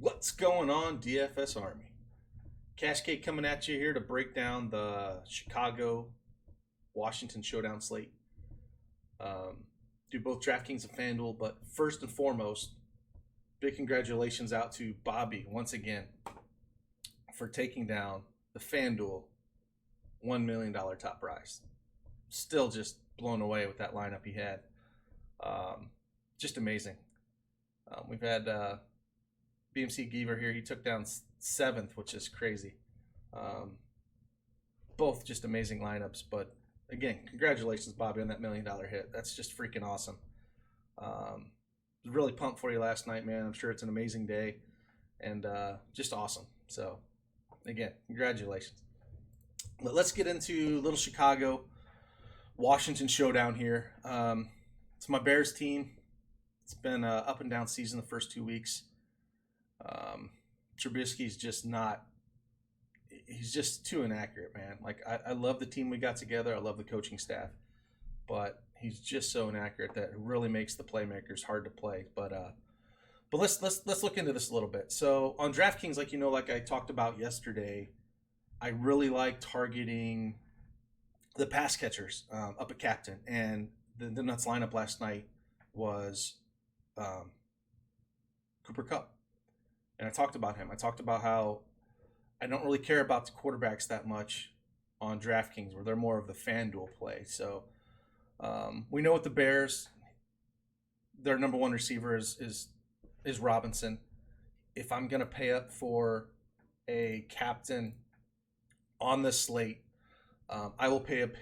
What's going on, DFS Army? Cascade coming at you here to break down the Chicago Washington showdown slate. Do both DraftKings and FanDuel, but first and foremost, big congratulations out to Bobby once again for taking down the FanDuel $1 million top prize. Still just blown away with that lineup he had. Just amazing. We've had BMC Geaver here. He took down 7th, which is crazy. Both just amazing lineups. But again, congratulations, Bobby, on that $1 million hit. That's just freaking awesome. Was really pumped for you last night, man. I'm sure it's an amazing day and just awesome. So, again, congratulations. But let's get into little Chicago Washington showdown here. It's my Bears team. It's been an up and down season the first 2 weeks. Trubisky's just not, he's just too inaccurate, man. Like, I love the team we got together. I love the coaching staff, but he's just so inaccurate that it really makes the playmakers hard to play. But let's look into this a little bit. So on DraftKings, like I talked about yesterday, I really like targeting the pass catchers up at captain, and the Nuts lineup last night was Cooper Kupp. And I talked about him. I talked about how I don't really care about the quarterbacks that much on DraftKings, where they're more of the FanDuel play. So we know with the Bears, their number one receiver is Robinson. If I'm going to pay up for a captain on this slate, I will pay up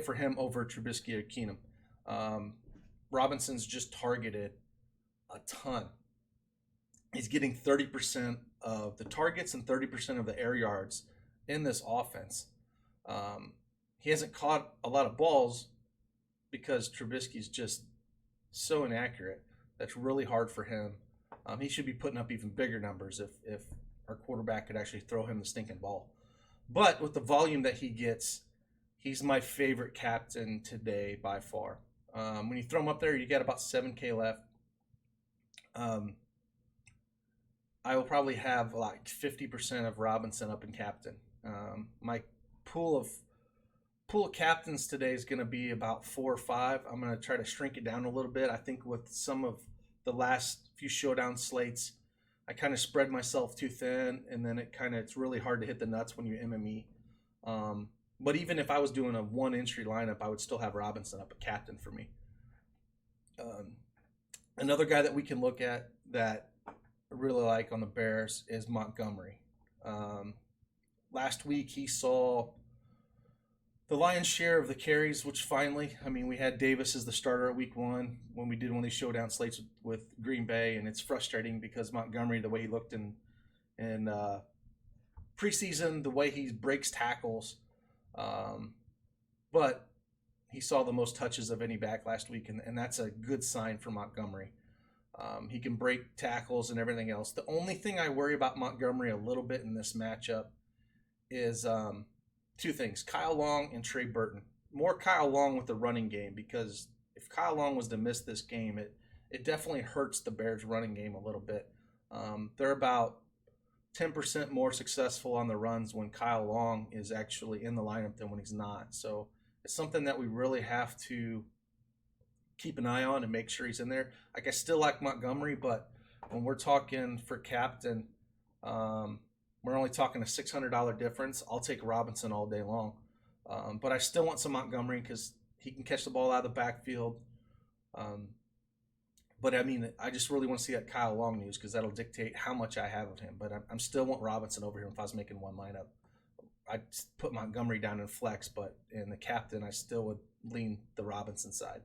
for him over Trubisky or Keenum. Robinson's just targeted a ton. He's getting 30% of the targets and 30% of the air yards in this offense. He hasn't caught a lot of balls because Trubisky's just so inaccurate. That's really hard for him. He should be putting up even bigger numbers if our quarterback could actually throw him the stinking ball. But with the volume that he gets, he's my favorite captain today by far. When you throw him up there, you got about 7K left. I will probably have like 50% of Robinson up in captain. My pool of captains today is going to be about 4 or 5. I'm going to try to shrink it down a little bit. I think with some of the last few showdown slates, I kind of spread myself too thin, and then it's really hard to hit the nuts when you MME. But even if I was doing a one entry lineup, I would still have Robinson up at captain for me. Another guy that we can look at that I really like on the Bears is Montgomery. Last week he saw the lion's share of the carries, which finally, we had Davis as the starter at week 1 when we did one of these showdown slates with Green Bay, and it's frustrating because Montgomery, the way he looked in preseason, the way he breaks tackles, but he saw the most touches of any back last week, and that's a good sign for Montgomery. He can break tackles and everything else. The only thing I worry about Montgomery a little bit in this matchup is 2 things: Kyle Long and Trey Burton. More Kyle Long with the running game, because if Kyle Long was to miss this game, it definitely hurts the Bears' running game a little bit. They're about 10% more successful on the runs when Kyle Long is actually in the lineup than when he's not. So it's something that we really have to keep an eye on and make sure he's in there. Like, I still like Montgomery, but when we're talking for captain, we're only talking a $600 difference. I'll take Robinson all day long. But I still want some Montgomery because he can catch the ball out of the backfield. But I just really want to see that Kyle Long news because that'll dictate how much I have of him. But I'm still want Robinson over here if I was making one lineup. I'd put Montgomery down in flex, but in the captain, I still would lean the Robinson side.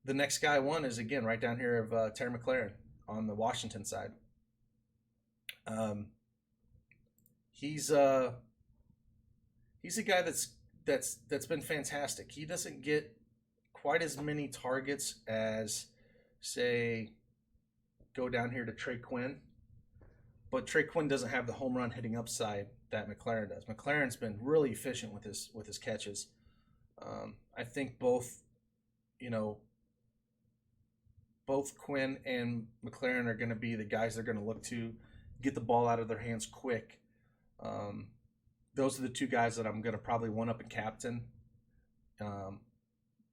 The next guy I want is, again, right down here of Terry McLaurin on the Washington side. He's a guy that's been fantastic. He doesn't get quite as many targets as, say, go down here to Trey Quinn, but Trey Quinn doesn't have the home run hitting upside that McLaurin does. McLaurin's been really efficient with his catches. I think both both Quinn and McLaren are going to be the guys they're going to look to get the ball out of their hands quick. Those are the two guys that I'm going to probably one up and captain,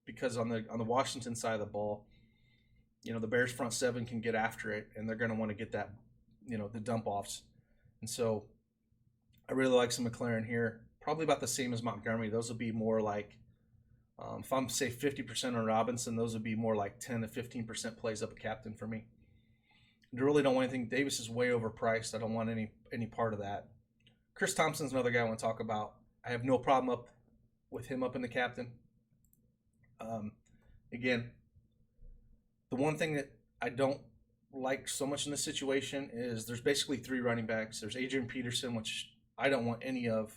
because on the Washington side of the ball, the Bears front seven can get after it, and they're going to want to get that, the dump offs. And so I really like some McLaren here, probably about the same as Montgomery. Those will be more like, if I'm say 50% on Robinson, those would be more like 10 to 15% plays up a captain for me. I really don't want anything. Davis is way overpriced. I don't want any part of that. Chris Thompson's another guy I want to talk about. I have no problem with him up in the captain. Again, the one thing that I don't like so much in this situation is there's basically three running backs. There's Adrian Peterson, which I don't want any of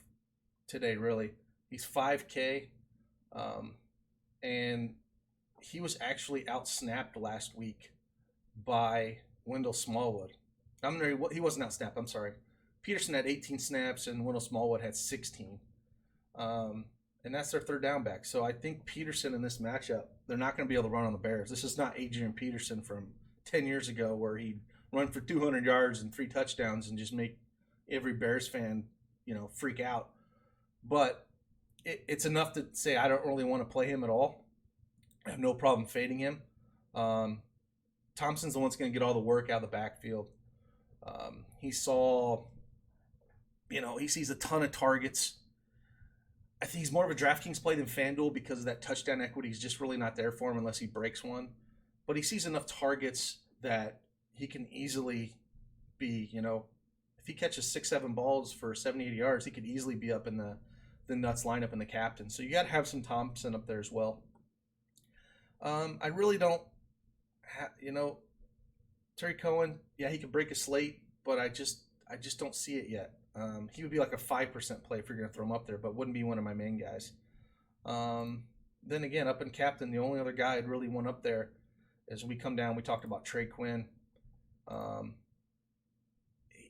today, really. He's 5K, and he was actually out-snapped last week by Wendell Smallwood. He wasn't out-snapped, I'm sorry. Peterson had 18 snaps, and Wendell Smallwood had 16. And that's their third down back. So I think Peterson in this matchup, they're not going to be able to run on the Bears. This is not Adrian Peterson from 10 years ago where he'd run for 200 yards and 3 touchdowns and just make every Bears fan, freak out. But it's enough to say I don't really want to play him at all. I have no problem fading him. Thompson's the one that's going to get all the work out of the backfield. He sees a ton of targets. I think he's more of a DraftKings play than FanDuel because that touchdown equity is just really not there for him unless he breaks one. But he sees enough targets that he can easily be, if he catches 6-7 balls for 70, 80 yards, he could easily be up in the nuts lineup in the captain. So you got to have some Thompson up there as well. I really don't, Terry Cohen, yeah, he could break a slate, but I just don't see it yet. He would be like a 5% play if you're going to throw him up there, but wouldn't be one of my main guys. Then again, up in captain, the only other guy I'd really want up there as we come down, we talked about Trey Quinn.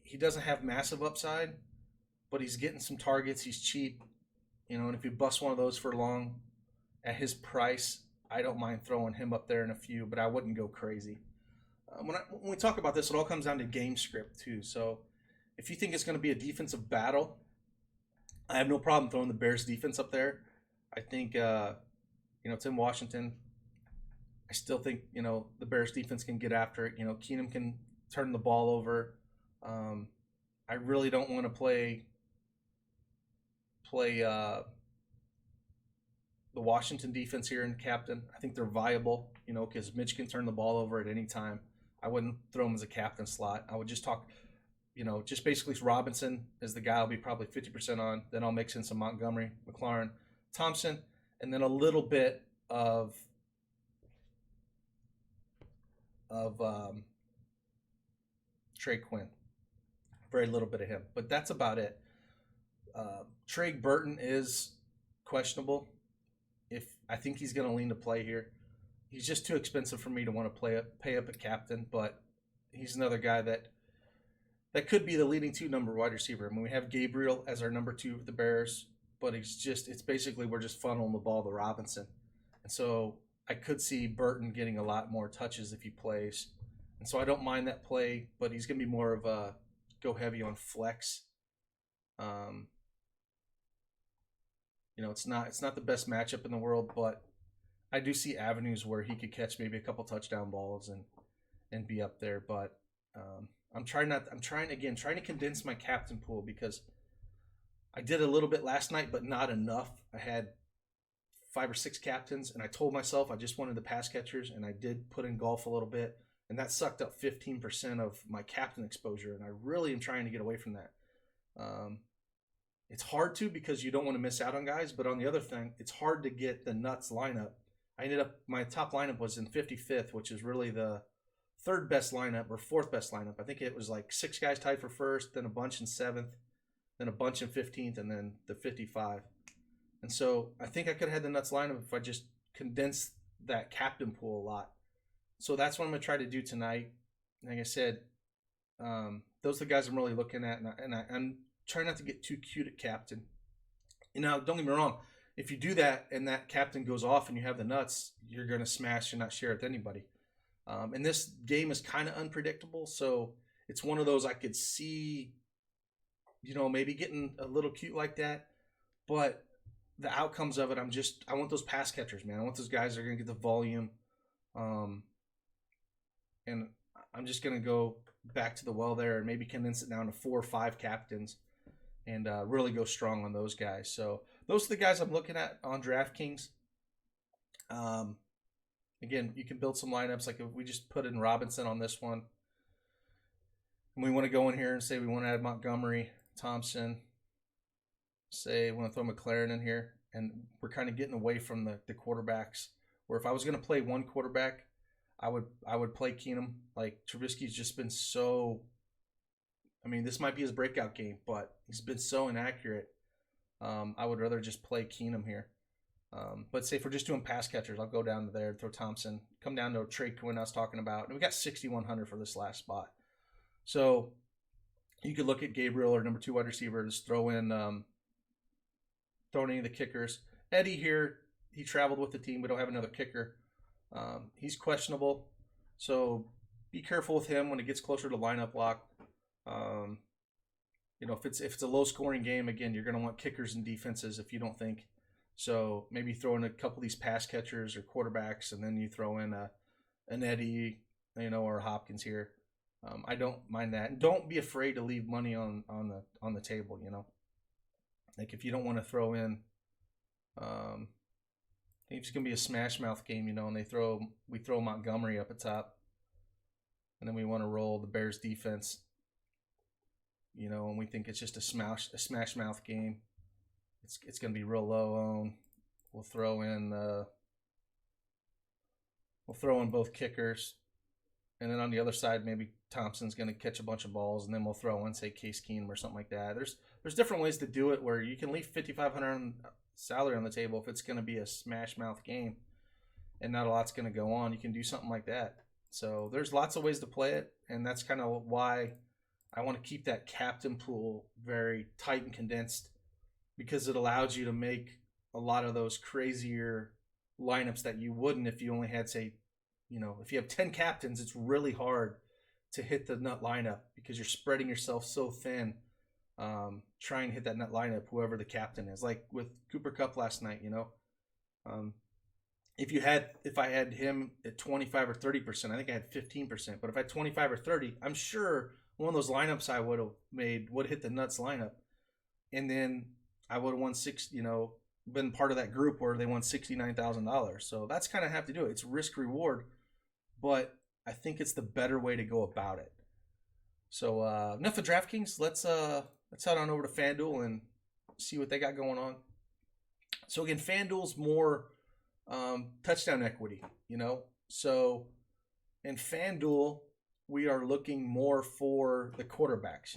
He doesn't have massive upside, but he's getting some targets. He's cheap, and if you bust one of those for long at his price, I don't mind throwing him up there in a few, but I wouldn't go crazy. When we talk about this, it all comes down to game script too. So if you think it's going to be a defensive battle, I have no problem throwing the Bears defense up there. I think, it's in Washington. I still think, the Bears defense can get after it. Keenum can turn the ball over. I really don't want to play the Washington defense here in captain. I think they're viable, because Mitch can turn the ball over at any time. I wouldn't throw him as a captain slot. I would just talk, just basically Robinson is the guy I'll be probably 50% on. Then I'll mix in some Montgomery, McLaurin, Thompson, and then a little bit of Trey Quinn. Very little bit of him. But that's about it. Trey Burton is questionable. I think he's going to lean to play here. He's just too expensive for me to want to pay up at captain, but he's another guy that could be the leading 2 number wide receiver. I mean, we have Gabriel as our number 2 with the Bears, but it's basically we're just funneling the ball to Robinson. And so I could see Burton getting a lot more touches if he plays. And so I don't mind that play, but he's going to be more of a go heavy on flex. It's not the best matchup in the world, but I do see avenues where he could catch maybe a couple touchdown balls and be up there. But I'm trying to condense my captain pool because I did a little bit last night, but not enough. I had 5 or 6 captains, and I told myself I just wanted the pass catchers, and I did put in golf a little bit, and that sucked up 15% of my captain exposure, and I really am trying to get away from that. It's hard to because you don't want to miss out on guys, but on the other thing, it's hard to get the nuts lineup. My top lineup was in 55th, which is really the 3rd best lineup or 4th best lineup. I think it was like 6 guys tied for 1st, then a bunch in 7th, then a bunch in 15th, and then the 55. And so I think I could have had the nuts lineup if I just condensed that captain pool a lot. So that's what I'm going to try to do tonight. Like I said, those are the guys I'm really looking at, and I'm trying not to get too cute at captain. Don't get me wrong. If you do that and that captain goes off and you have the nuts, you're going to smash and not share it with anybody. And this game is kind of unpredictable, so it's one of those I could see, maybe getting a little cute like that. But the outcomes of it, I want those pass catchers, man. I want those guys that are going to get the volume. And I'm just going to go back to the well there and maybe condense it down to 4 or 5 captains and really go strong on those guys. So those are the guys I'm looking at on DraftKings. Again, you can build some lineups. Like if we just put in Robinson on this one, and we want to go in here and say we want to add Montgomery, Thompson, say we want to throw McLaren in here, and we're kind of getting away from the quarterbacks. Where if I was going to play one quarterback, I would play Keenum. Like Trubisky's just been so. I mean, this might be his breakout game, but he's been so inaccurate. I would rather just play Keenum here. But say if we're just doing pass catchers, I'll go down to there, throw Thompson, come down to Trey Quinn I was talking about, and we got 6,100 for this last spot. So you could look at Gabriel or number 2 wide receiver, just throw in any of the kickers. Eddie here, he traveled with the team. We don't have another kicker. He's questionable, so be careful with him when it gets closer to lineup lock. If it's a low scoring game, again, you're going to want kickers and defenses if you don't think. So maybe throw in a couple of these pass catchers or quarterbacks, and then you throw in an Eddie, or a Hopkins here. I don't mind that, and don't be afraid to leave money on the table. Like if you don't want to throw in, I think it's gonna be a smash mouth game, and we throw Montgomery up at top, and then we want to roll the Bears defense, and we think it's just a smash mouth game. It's going to be real low owned. We'll throw in both kickers, and then on the other side maybe Thompson's going to catch a bunch of balls, and then we'll throw in say Case Keenum or something like that. There's different ways to do it where you can leave $5,500 salary on the table if it's going to be a smash mouth game, and not a lot's going to go on. You can do something like that. So there's lots of ways to play it, and that's kind of why I want to keep that captain pool very tight and condensed, because it allows you to make a lot of those crazier lineups that you wouldn't if you only had, say, if you have 10 captains, it's really hard to hit the nut lineup because you're spreading yourself so thin, trying to hit that nut lineup, whoever the captain is. Like with Cooper Kupp last night, if I had him at 25 or 30%, I think I had 15%, but if I had 25 or 30, I'm sure one of those lineups I would have made would hit the nuts lineup. And then I would have won been part of that group where they won $69,000. So that's kind of have to do it. It's risk reward, but I think it's the better way to go about it. So enough of DraftKings. Let's head on over to FanDuel and see what they got going on. So again, FanDuel's more touchdown equity, So in FanDuel, we are looking more for the quarterbacks,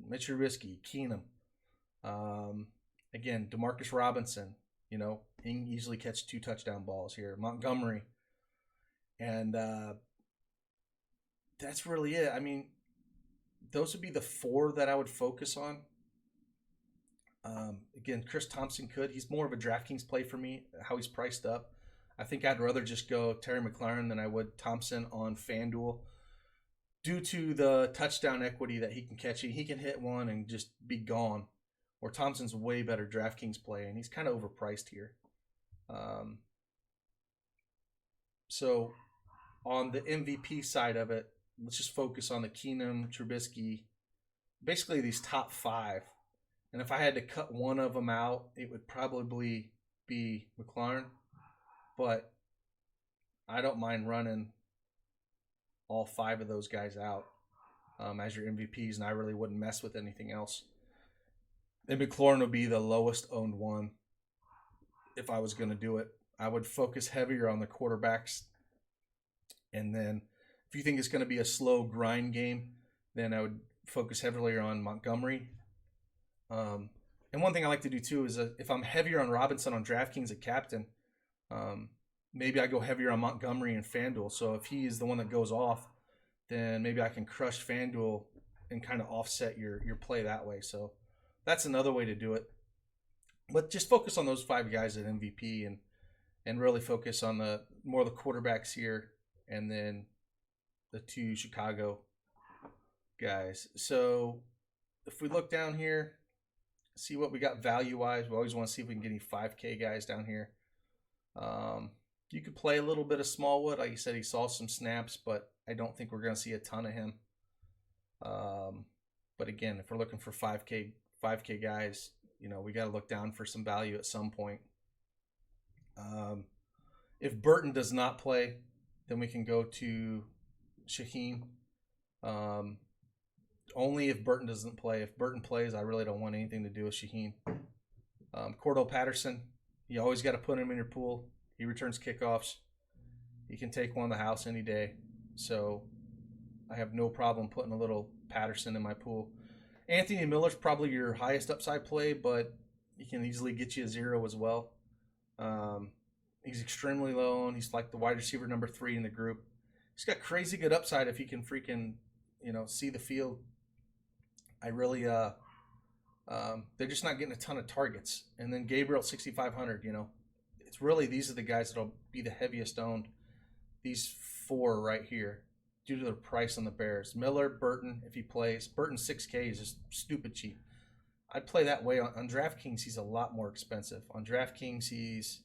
Mitch Trubisky, Keenum. Again, Demarcus Robinson, he can easily catch 2 touchdown balls here. Montgomery. And that's really it. I mean, those would be the 4 that I would focus on. Again, Chris Thompson he's more of a DraftKings play for me, how he's priced up. I think I'd rather just go Terry McLaurin than I would Thompson on FanDuel due to the touchdown equity that he can catch. He can hit one and just be gone. Or Thompson's way better DraftKings play, and he's kind of overpriced here. So on the MVP side of it, let's just focus on the Keenum, Trubisky, basically these top 5. And if I had to cut one of them out, it would probably be McLaurin. But I don't mind running all 5 of those guys out as your MVPs, and I really wouldn't mess with anything else. And McLaurin would be the lowest owned one if I was going to do it. I would focus heavier on the quarterbacks. And then if you think it's going to be a slow grind game, then I would focus heavily on Montgomery. And one thing I like to do too is if I'm heavier on Robinson on DraftKings at captain, maybe I go heavier on Montgomery and FanDuel. So if he is the one that goes off, then maybe I can crush FanDuel and kind of offset your play that way. So that's another way to do it. But just focus on those 5 guys at MVP and really focus on the quarterbacks here and then the 2 Chicago guys. So if we look down here, see what we got value-wise. We always want to see if we can get any 5K guys down here. You could play a little bit of Smallwood. Like you said, he saw some snaps, but I don't think we're going to see a ton of him. But again, if we're looking for 5K guys, we got to look down for some value at some point. If Burton does not play, then we can go to Shaheen. Only if Burton doesn't play. If Burton plays, I really don't want anything to do with Shaheen. Cordell Patterson, you always got to put him in your pool. He returns kickoffs. He can take one to the house any day. So I have no problem putting a little Patterson in my pool. Anthony Miller's probably your highest upside play, but he can easily get you a 0 as well. He's extremely low owned. He's like the wide receiver number 3 in the group. He's got crazy good upside if he can freaking, see the field. I really, they're just not getting a ton of targets. And then Gabriel at 6,500, it's really, these are the guys that'll be the heaviest owned. These 4 right here, due to the price on the Bears. Miller, Burton, if he plays. Burton 6K is just stupid cheap. I'd play that way. On DraftKings, he's a lot more expensive. On DraftKings, he's,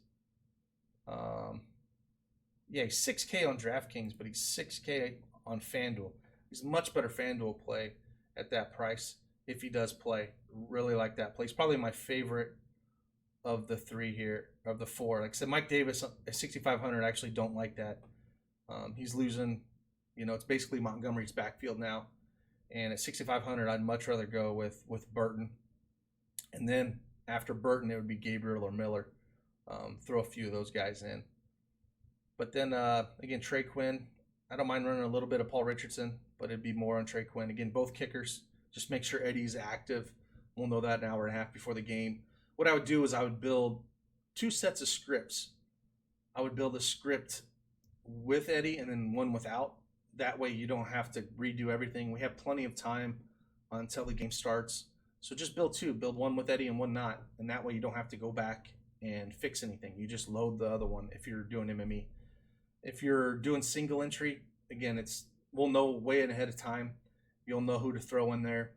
he's 6K on DraftKings, but he's 6K on FanDuel. He's a much better FanDuel play at that price if he does play. Really like that play. He's probably my favorite of the 3 here, of the 4. Like I said, Mike Davis at 6,500, I actually don't like that. He's losing, it's basically Montgomery's backfield now. And at 6,500, I'd much rather go with Burton. And then after Burton, it would be Gabriel or Miller. Throw a few of those guys in. But then, again, Trey Quinn. I don't mind running a little bit of Paul Richardson, but it'd be more on Trey Quinn. Again, both kickers. Just make sure Eddie's active. We'll know that an hour and a half before the game. What I would do is I would build 2 sets of scripts. I would build a script with Eddie and then one without. That way you don't have to redo everything. We have plenty of time until the game starts. So just build 2. Build one with Eddie and one not. And that way you don't have to go back and fix anything. You just load the other one if you're doing MME. If you're doing single entry, again, we'll know way ahead of time. You'll know who to throw in there,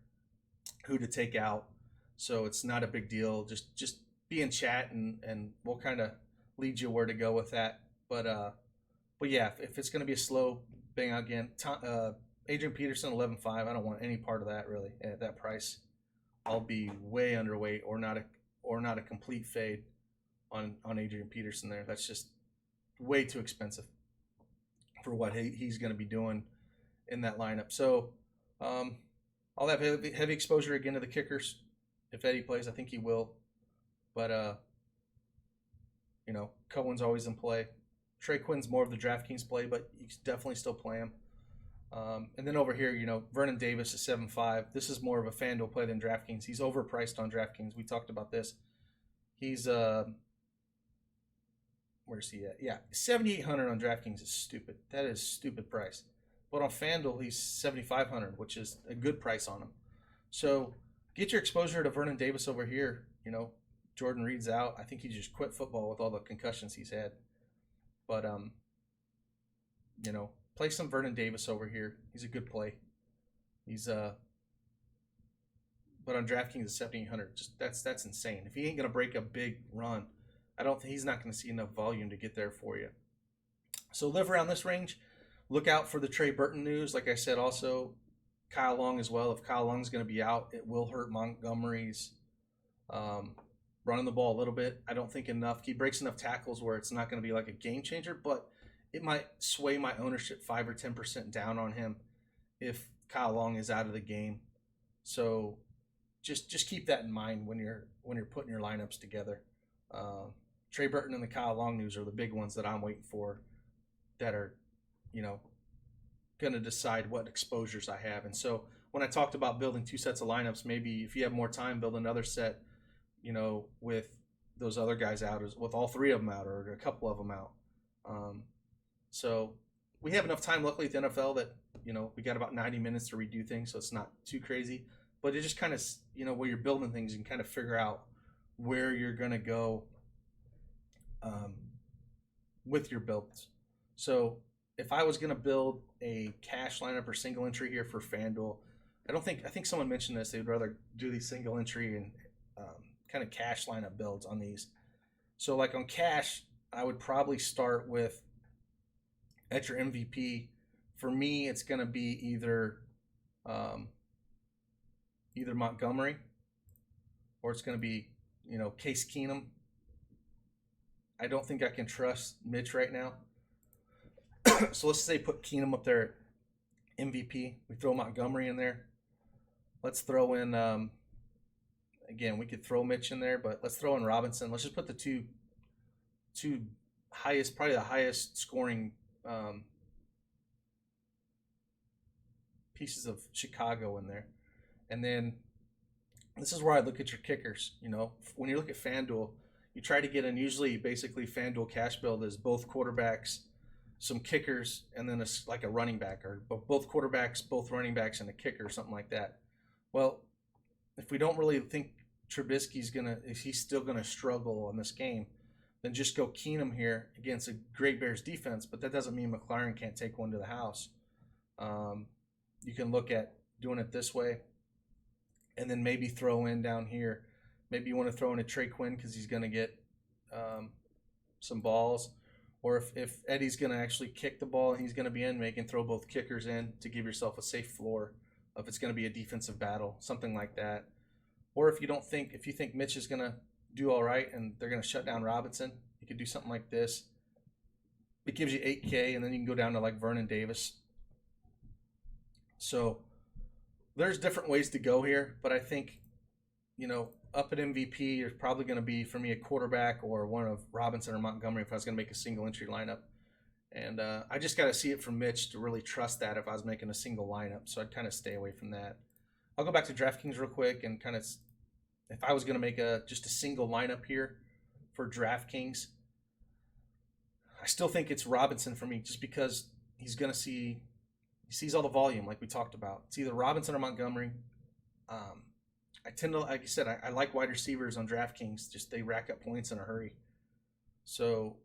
who to take out. So it's not a big deal. Just be in chat and we'll kind of lead you where to go with that. But yeah, if it's going to be a slow bang out again, Adrian Peterson 11.5. I don't want any part of that really at that price. I'll be way underweight or not a complete fade on Adrian Peterson there. That's just way too expensive for what he's going to be doing in that lineup. So I'll have heavy exposure again to the kickers. If Eddie plays, I think he will. But, Cohen's always in play. Trey Quinn's more of the DraftKings play, but you can definitely still play him. And then over here, Vernon Davis is 7.5. This is more of a FanDuel play than DraftKings. He's overpriced on DraftKings. We talked about this. He's where's he at? Yeah, 7,800 on DraftKings is stupid. That is stupid price. But on FanDuel, he's 7,500, which is a good price on him. So get your exposure to Vernon Davis over here. Jordan Reed's out. I think he just quit football with all the concussions he's had. But play some Vernon Davis over here. He's a good play. He's but on DraftKings it's 7,800. Just that's insane. If he ain't gonna break a big run, I don't think he's not gonna see enough volume to get there for you. So live around this range. Look out for the Trey Burton news. Like I said, also Kyle Long as well. If Kyle Long's gonna be out, it will hurt Montgomery's running the ball a little bit. I don't think enough. He breaks enough tackles where it's not gonna be like a game changer, but it might sway my ownership 5 or 10% down on him if Kyle Long is out of the game. So just keep that in mind when you're putting your lineups together. Trey Burton and the Kyle Long news are the big ones that I'm waiting for that are, going to decide what exposures I have. And so when I talked about building 2 sets of lineups, maybe if you have more time, build another set, with those other guys out, with all 3 of them out or a couple of them out. So we have enough time, luckily, at the NFL that, we got about 90 minutes to redo things, so it's not too crazy. But it just kind of, where you're building things, you can kind of figure out where you're going to go with your builds. So if I was going to build a cash lineup or single entry here for FanDuel, I think someone mentioned this. They would rather do these single entry and kind of cash lineup builds on these. So like on cash, I would probably start with at your MVP. For me, it's going to be um, either Montgomery or it's going to be Case Keenum. I don't think I can trust Mitch right now. So let's say put Keenum up there at MVP. We throw Montgomery in there. Let's throw in again. We could throw Mitch in there, but let's throw in Robinson. Let's just put the two highest, probably the highest scoring pieces of Chicago in there, and then this is where I look at your kickers. When you look at FanDuel, you try to get in. Usually, basically, FanDuel cash build is both quarterbacks, some kickers, and then it's like a running back, or both quarterbacks, both running backs, and a kicker, something like that. Well, if we don't really think if he's still gonna struggle in this game, then just go Keenum here against a great Bears defense. But that doesn't mean McLaren can't take one to the house. You can look at doing it this way, and then maybe throw in down here. Maybe you want to throw in a Trey Quinn because he's going to get some balls. Or if Eddie's going to actually kick the ball and he's going to be in, maybe you can throw both kickers in to give yourself a safe floor if it's going to be a defensive battle, something like that. Or if you think Mitch is going to do all right and they're going to shut down Robinson, you could do something like this. It gives you 8K, and then you can go down to like Vernon Davis. So there's different ways to go here, but I think, up at MVP, there's probably going to be, for me, a quarterback or one of Robinson or Montgomery if I was going to make a single entry lineup. And I just got to see it from Mitch to really trust that if I was making a single lineup. So I'd kind of stay away from that. I'll go back to DraftKings real quick and kind of, if I was going to make just a single lineup here for DraftKings, I still think it's Robinson for me just because he sees all the volume like we talked about. It's either Robinson or Montgomery. I tend to, like I said, I like wide receivers on DraftKings. Just they rack up points in a hurry. So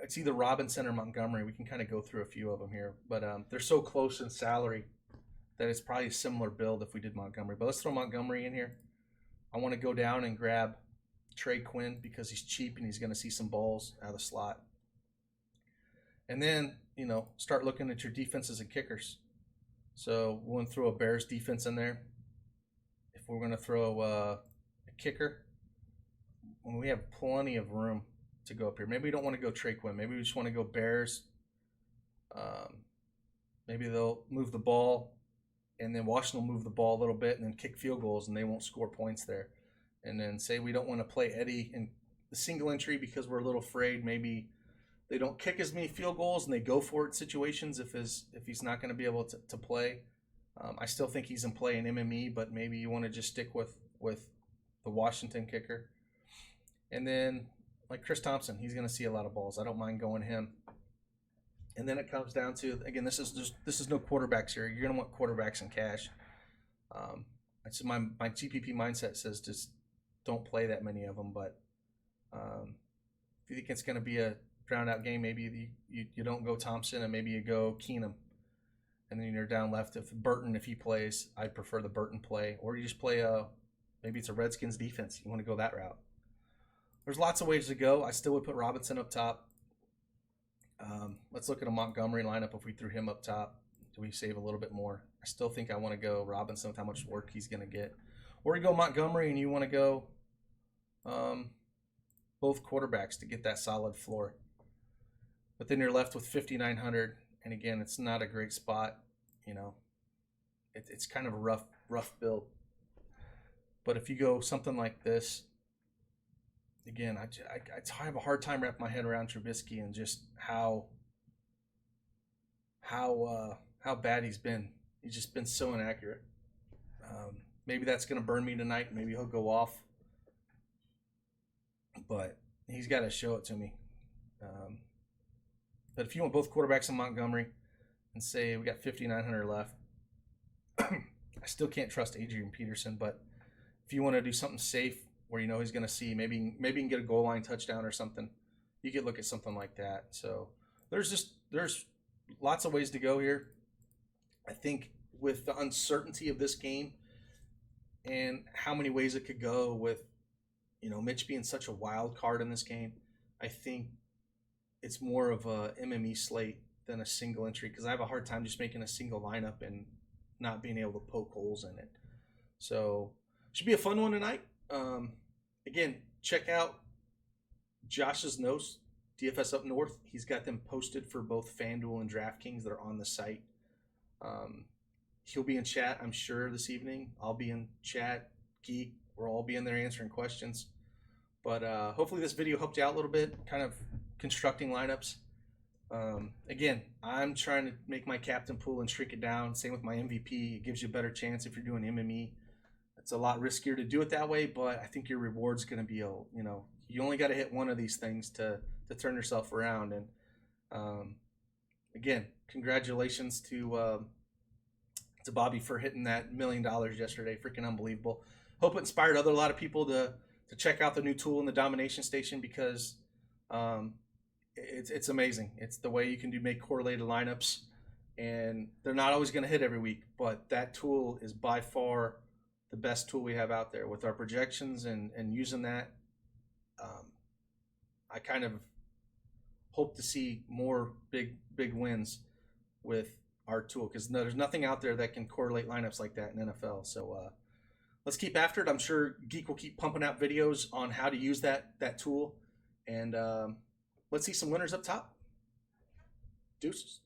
it's either Robinson or Montgomery. We can kind of go through a few of them here. But they're so close in salary that it's probably a similar build if we did Montgomery. But let's throw Montgomery in here. I want to go down and grab Trey Quinn because he's cheap and he's going to see some balls out of the slot. And then, start looking at your defenses and kickers. So we're going to throw a Bears defense in there. If we're going to throw a kicker, we have plenty of room to go up here. Maybe we don't want to go Trey Quinn. Maybe we just want to go Bears. Maybe they'll move the ball, and then Washington will move the ball a little bit and then kick field goals, and they won't score points there. And then say we don't want to play Eddie in the single entry because we're a little afraid maybe they don't kick as many field goals and they go for it situations if he's not going to be able to play. I still think he's in play in MME, but maybe you want to just stick with the Washington kicker. And then like Chris Thompson, he's going to see a lot of balls. I don't mind going him. And then it comes down to, again, this is no quarterbacks here. You're going to want quarterbacks in cash. It's my GPP mindset says just don't play that many of them. But if you think it's going to be a drowned out game, maybe you don't go Thompson and maybe you go Keenum. And then you're down left. If he plays, I prefer the Burton play. Or you just play maybe it's a Redskins defense. You want to go that route. There's lots of ways to go. I still would put Robinson up top. Let's look at a Montgomery lineup. If we threw him up top, do we save a little bit more? I still think I want to go Robinson with how much work he's going to get. Or you go Montgomery and you want to go both quarterbacks to get that solid floor. But then you're left with 5,900. And again, it's not a great spot. It's kind of a rough build. But if you go something like this, again, I have a hard time wrapping my head around Trubisky and just how bad he's been. He's just been so inaccurate. Maybe that's going to burn me tonight. Maybe he'll go off. But he's got to show it to me. But if you want both quarterbacks in Montgomery and say we got 5,900 left, I still can't trust Adrian Peterson. But if you want to do something safe where he's going to see, maybe you can get a goal line touchdown or something, you could look at something like that. So there's lots of ways to go here. I think with the uncertainty of this game and how many ways it could go with, Mitch being such a wild card in this game, I think it's more of a MME slate than a single entry because I have a hard time just making a single lineup and not being able to poke holes in it. So should be a fun one tonight. Again, check out Josh's notes, DFS Up North. He's got them posted for both FanDuel and DraftKings that are on the site. He'll be in chat, I'm sure, this evening. I'll be in chat. Geek, we'll all be in there answering questions. But hopefully this video helped you out a little bit, kind of constructing lineups. Again, I'm trying to make my captain pool and shrink it down. Same with my MVP. It gives you a better chance if you're doing MME. It's a lot riskier to do it that way, but I think your reward's going to be, you only got to hit one of these things to turn yourself around. And again, congratulations to Bobby for hitting that $1 million yesterday. Freaking unbelievable. Hope it inspired a lot of people to check out the new tool in the domination station because it's amazing. It's the way you can make correlated lineups, and they're not always going to hit every week, but that tool is by far the best tool we have out there with our projections and using that. I kind of hope to see more big wins with our tool because there's nothing out there that can correlate lineups like that in NFL. So let's keep after it. I'm sure Geek will keep pumping out videos on how to use that tool, and let's see some winners up top. Deuces.